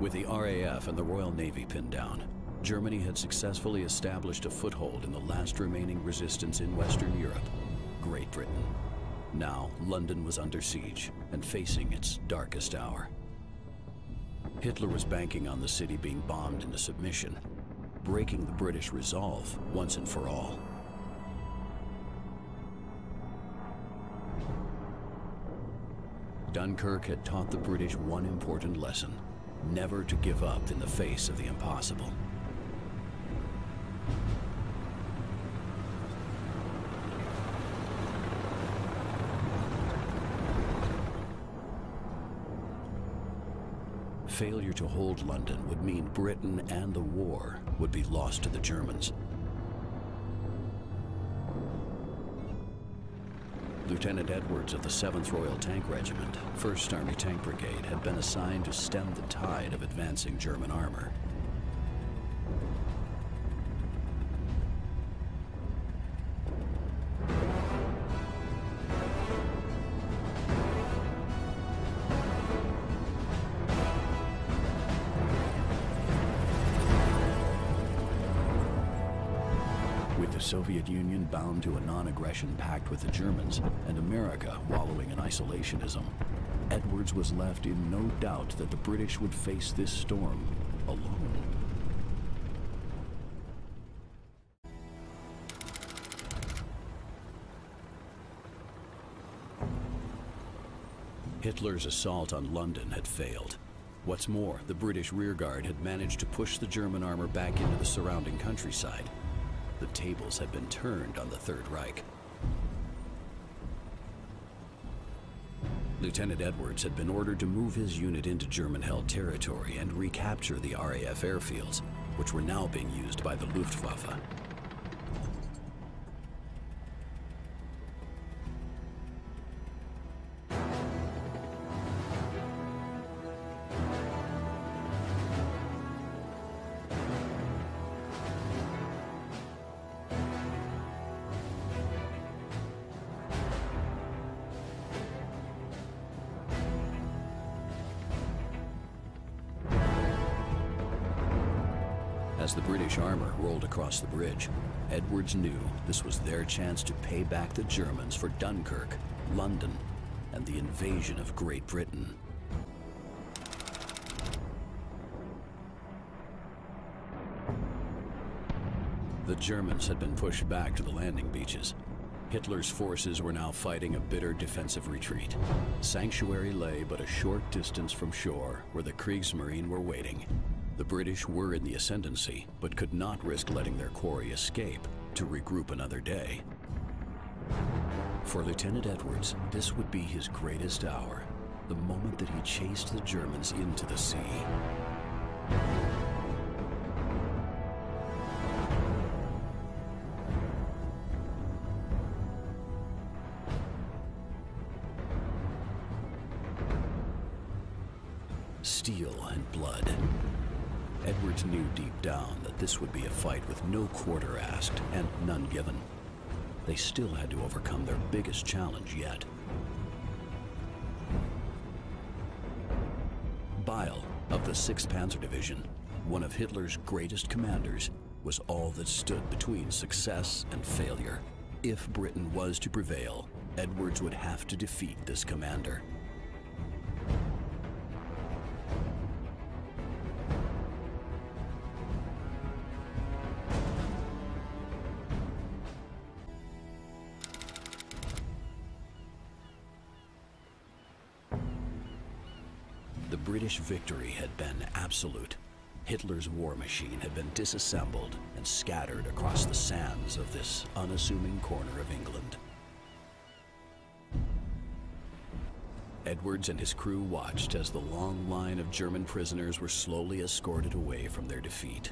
With the RAF and the Royal Navy pinned down, Germany had successfully established a foothold in the last remaining resistance in Western Europe, Great Britain. Now, London was under siege and facing its darkest hour. Hitler was banking on the city being bombed into submission, breaking the British resolve once and for all. Dunkirk had taught the British one important lesson: never to give up in the face of the impossible. Failure to hold London would mean Britain and the war would be lost to the Germans. Lieutenant Edwards of the 7th Royal Tank Regiment, 1st Army Tank Brigade, had been assigned to stem the tide of advancing German armor. The Soviet Union bound to a non-aggression pact with the Germans, and America wallowing in isolationism, Edwards was left in no doubt that the British would face this storm alone. Hitler's assault on London had failed. What's more, the British rearguard had managed to push the German armor back into the surrounding countryside. The tables had been turned on the Third Reich. Lieutenant Edwards had been ordered to move his unit into German-held territory and recapture the RAF airfields, which were now being used by the Luftwaffe. As the British armor rolled across the bridge, Edwards knew this was their chance to pay back the Germans for Dunkirk, London, and the invasion of Great Britain. The Germans had been pushed back to the landing beaches. Hitler's forces were now fighting a bitter defensive retreat. Sanctuary lay but a short distance from shore, where the Kriegsmarine were waiting. The British were in the ascendancy, but could not risk letting their quarry escape to regroup another day. For Lieutenant Edwards, this would be his greatest hour, the moment that he chased the Germans into the sea. Steel and blood. Edwards knew deep down that this would be a fight with no quarter asked and none given. They still had to overcome their biggest challenge yet. Beil of the 6th Panzer Division, one of Hitler's greatest commanders, was all that stood between success and failure. If Britain was to prevail, Edwards would have to defeat this commander. The British victory had been absolute. Hitler's war machine had been disassembled and scattered across the sands of this unassuming corner of England. Edwards and his crew watched as the long line of German prisoners were slowly escorted away from their defeat.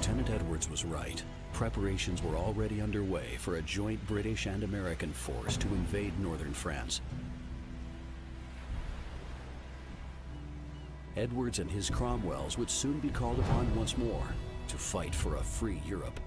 Lieutenant Edwards was right. Preparations were already underway for a joint British and American force to invade northern France. Edwards and his Cromwells would soon be called upon once more to fight for a free Europe.